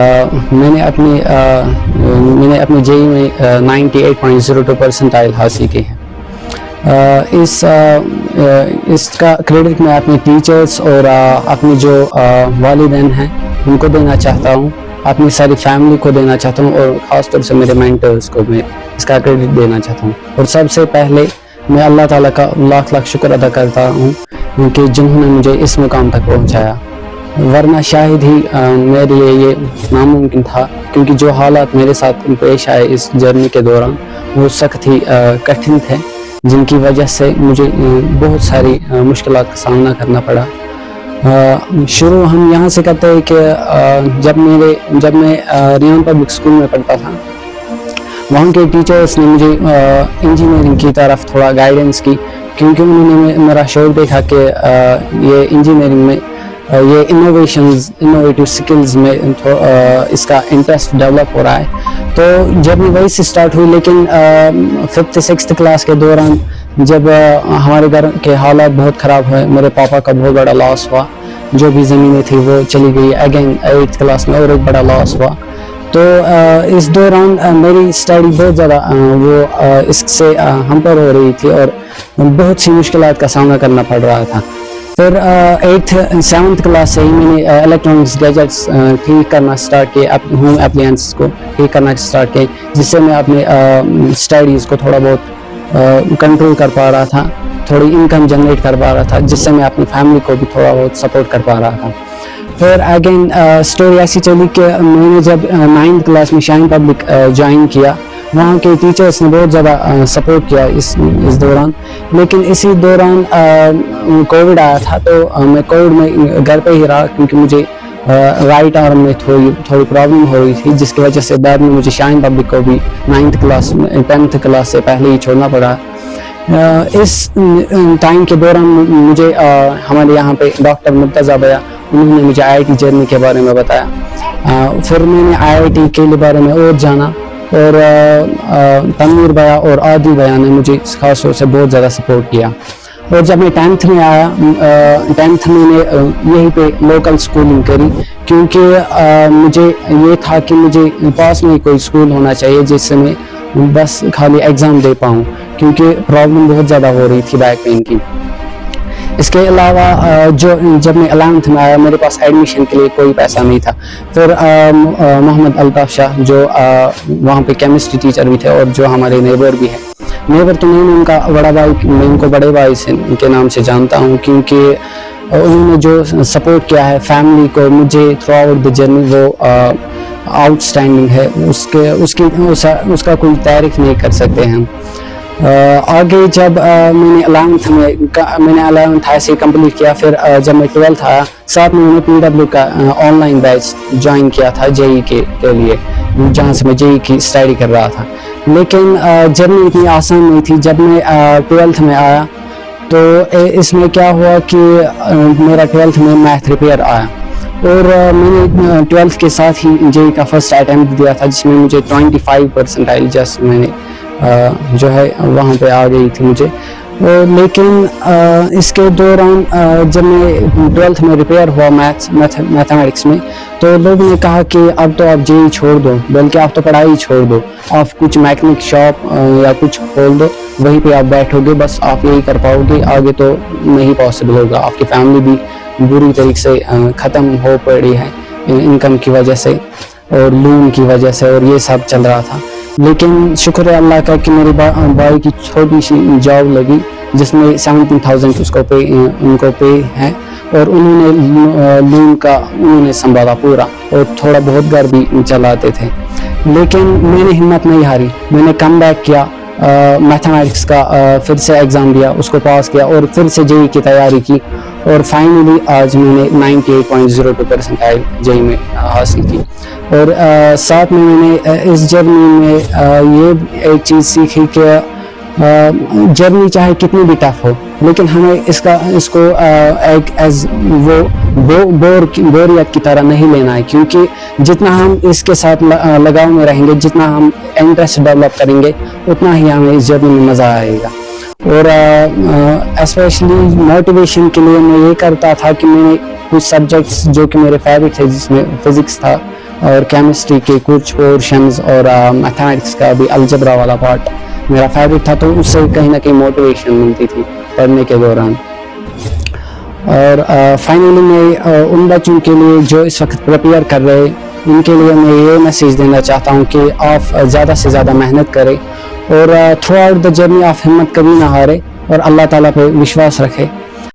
میں نے اپنی JEE میں 98.02 پرسنٹائل حاصل کی ہے. اس کا کریڈٹ میں اپنے ٹیچرز اور اپنے جو والدین ہیں ان کو دینا چاہتا ہوں, اپنی ساری فیملی کو دینا چاہتا ہوں, اور خاص طور سے میرے مینٹرز کو میں اس کا کریڈٹ دینا چاہتا ہوں. اور سب سے پہلے میں اللہ تعالیٰ کا لاکھ لاکھ شکر ادا کرتا ہوں کہ جنہوں نے مجھے اس مقام تک پہنچایا, ورنہ شاید ہی میرے لیے یہ ناممکن تھا, کیونکہ جو حالات میرے ساتھ پیش آئے اس جرنی کے دوران وہ سخت ہی کٹھن تھے, جن کی وجہ سے مجھے بہت ساری مشکلات کا سامنا کرنا پڑا. شروع ہم یہاں سے کرتے ہیں کہ جب میں ریان پبلک اسکول میں پڑھتا تھا, وہاں کے ٹیچرس نے مجھے انجینئرنگ کی طرف تھوڑا گائیڈنس کی, کیونکہ انہوں نے میرا شوق دیکھا کہ یہ انجینئرنگ میں یہ انوویٹیو سکلز میں اس کا انٹرسٹ ڈیولپ ہو رہا ہے. تو جرنی وہی سے اسٹارٹ ہوئی, لیکن 5th 6th کلاس کے دوران جب ہمارے گھر کے حالات بہت خراب ہوئے, میرے پاپا کا بہت بڑا لاس ہوا, جو بھی زمینیں تھی وہ چلی گئی. اگین 8th کلاس میں اور ایک بڑا لاس ہوا. تو اس دوران میری اسٹڈی بہت زیادہ وہ اس سے ہمپر ہو رہی تھی اور بہت سی مشکلات کا سامنا کرنا پڑ رہا تھا. پھر 8th 7th کلاس سے ہی میں نے الیکٹرانکس گیجٹس ٹھیک کرنا اسٹارٹ کیے, ہوم اپلائنس کو ٹھیک کرنا اسٹارٹ کیے, جس سے میں اپنے اسٹڈیز کو تھوڑا بہت کنٹرول کر پا رہا تھا, تھوڑی انکم جنریٹ کر پا رہا تھا, جس سے میں اپنی فیملی کو بھی تھوڑا بہت سپورٹ کر پا رہا تھا. پھر اگین اسٹوری ایسی چلی کہ میں نے جب 9th کلاس میں شاہین پبلک جوائن کیا, وہاں کے ٹیچرس نے بہت زیادہ سپورٹ کیا اس دوران. لیکن اسی دوران کووڈ آیا تھا, تو میں کووڈ میں گھر پہ ہی رہا, کیونکہ مجھے رائٹ آرم میں تھوڑی پرابلم ہو رہی تھی, جس کی وجہ سے بعد میں مجھے شاہین پبلک کو بھی 9th کلاس 10th کلاس سے پہلے ہی چھوڑنا پڑا. اس ٹائم کے دوران مجھے ہمارے یہاں پہ ڈاکٹر مرتضیٰ بھیا, انہوں نے مجھے IIT جرنی کے بارے میں بتایا. پھر میں نے IIT کے بارے میں اور جانا, اور تنویر بھیا اور عادل بھیا نے مجھے خاص طور سے بہت زیادہ سپورٹ کیا. اور جب میں 10th میں آیا, 10th میں نے یہیں پہ لوکل اسکولنگ کری, کیونکہ مجھے یہ تھا کہ مجھے پاس میں کوئی اسکول ہونا چاہیے جس سے میں بس خالی ایگزام دے پاؤں, کیونکہ پرابلم بہت زیادہ ہو رہی تھی بیک پین کی. اس کے علاوہ جب میں 11th میں آیا, میرے پاس ایڈمیشن کے لیے کوئی پیسہ نہیں تھا. پھر محمد الطاف شاہ, جو وہاں پہ کیمسٹری ٹیچر بھی تھے اور جو ہمارے نیبر بھی ہیں, نیبر تو نہیں, میں ان کا بڑا بھائی, میں ان کو بڑے بھائی سے ان کے نام سے جانتا ہوں, کیونکہ انہوں نے جو سپورٹ کیا ہے فیملی کو مجھے تھرو آؤٹ دی جرنی, وہ آؤٹ اسٹینڈنگ ہے. اس کا کوئی تعریف نہیں کر سکتے ہیں. آگے جب میں نے 11th ایسے کمپلیٹ کیا, پھر جب میں 12th آیا, ساتھ میں نے PW کا آن لائن بیچ جوائن کیا تھا JEE کے لیے, جہاں سے میں JEE کی اسٹڈی کر رہا تھا. لیکن جرنی اتنی آسان نہیں تھی. جب میں 12th میں آیا تو اس میں کیا ہوا کہ میرا 12th میں میتھ ریپیئر آیا, اور میں نے 12th کے ساتھ ہی JEE کا فرسٹ اٹیمپٹ دیا تھا, جس میں مجھے 25 پرسنٹائل جسٹ میں نے جو ہے وہاں پہ آ گئی تھی مجھے. لیکن اس کے دوران جب میں 12th میں ریپیئر ہوا میتھمیٹکس میں, تو لوگوں نے کہا کہ اب تو آپ JEE چھوڑ دو, بلکہ آپ تو پڑھائی چھوڑ دو, آپ کچھ میکینک شاپ یا کچھ کھول دو, وہیں پہ آپ بیٹھو گے, بس آپ یہی کر پاؤ گے, آگے تو نہیں پاسبل ہوگا. آپ کی فیملی بھی بری طریقے سے ختم ہو پڑی ہے انکم کی وجہ سے اور لون کی وجہ سے, اور یہ سب چل رہا تھا. لیکن شکر ہے اللہ کا کہ میرے بھائی کی چھوٹی سی جاب لگی, جس میں 17,000 ان کو پے ہے, اور انہوں نے لون کا انہوں نے سنبھالا پورا, اور تھوڑا بہت گھر بھی چلاتے تھے. لیکن میں نے ہمت نہیں ہاری, میں نے کم بیک کیا, میتھمیٹکس کا پھر سے ایگزام دیا, اس کو پاس کیا, اور پھر سے JEE کی تیاری کی, اور فائنلی آج میں نے 98.02 پرسنٹائل JEE میں حاصل کی. اور ساتھ میں نے اس جرنی میں یہ ایک چیز سیکھی کہ جرنی چاہے کتنی بھی ٹف ہو, لیکن ہمیں اس کو ایک ایز وہ بوریت کی طرح نہیں لینا ہے, کیونکہ جتنا ہم اس کے ساتھ لگاؤ میں رہیں گے, جتنا ہم انٹرسٹ ڈیولپ کریں گے, اتنا ہی ہمیں اس جرنی میں مزہ آئے گا. اور اسپیشلی موٹیویشن کے لیے میں یہ کرتا تھا کہ میں نے کچھ سبجیکٹس جو کہ میرے فیوریٹ تھے, جس میں فزکس تھا, اور کیمسٹری کے کچھ پورشنز اور میتھمیٹکس کا بھی الجبرا والا پارٹ میرا فیوریٹ تھا، تو اس سے کہیں نہ کہیں موٹیویشن ملتی تھی پڑھنے کے دوران. اور فائنلی میں ان بچوں کے لیے جو اس وقت پریپیئر کر رہے ان کے لیے میں یہ میسیج دینا چاہتا ہوں کہ آپ زیادہ سے زیادہ محنت کریں اور تھرو آؤٹ دا جرنی آپ ہمت کبھی نہ ہارے اور اللہ تعالیٰ پہ وشواس رکھے.